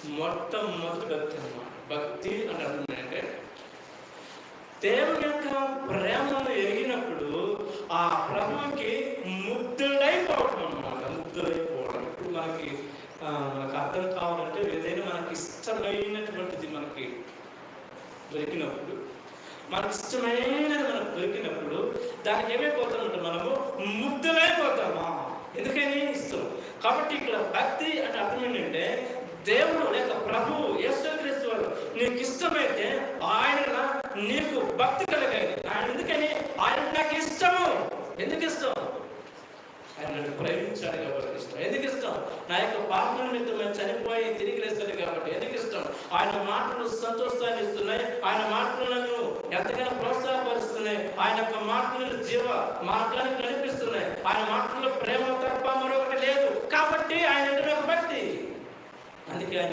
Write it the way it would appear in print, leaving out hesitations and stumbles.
మొట్టమొదటి భక్తి అన్నమాట. భక్తి అంటే అర్థం ఏంటంటే దేవుని యొక్క ప్రేమను ఎరిగినప్పుడు ఆ ప్రభువుకి ముద్దుడైపోవడం అన్నమాట. ముద్దుడైపోవడం. ఇప్పుడు మనకి అర్థం కావాలంటే ఏదైనా మనకి ఇష్టమైనటువంటిది మనకి దొరికినప్పుడు, మనకి ఇష్టమైనది మనకు దొరికినప్పుడు దానికి ఏమైపోతామంటే మనము ముద్దులైపోతామా. ఎందుకని ఇష్టం. కాబట్టి ఇక్కడ భక్తి అంటే అర్థం ఏంటంటే దేవుడు లేక ప్రభువు యేసుక్రీస్తు వారు నీకు ఇష్టమైతే ఆయన నీకు భక్తి కలిగాలి. ఆయన ఎందుకని ఆయన నాకు ఇష్టము. ఎందుకు ఇష్టం? ఆయన నన్ను ప్రేమించాడు కాబట్టి ఇష్టం. ఎందుకు ఇష్టం? నా యొక్క పాప నిమిత్తం చనిపోయి తిరిగి లేస్తాడు కాబట్టి. ఎందుకు ఇష్టం? ఆయన మాటలు సంతోషాన్ని ఇస్తున్నాయి. ఆయన మాటలు నన్ను ఎంతగానో ప్రోత్సాహపరుస్తున్నాయి. ఆయన యొక్క మాటలు జీవ మార్గాన్ని కనిపిస్తున్నాయి. ఆయన మాటల్లో ప్రేమ తప్ప మరొకటి లేదు. కాబట్టి ఆయన నాకు భక్తి. అందుకే ఆయన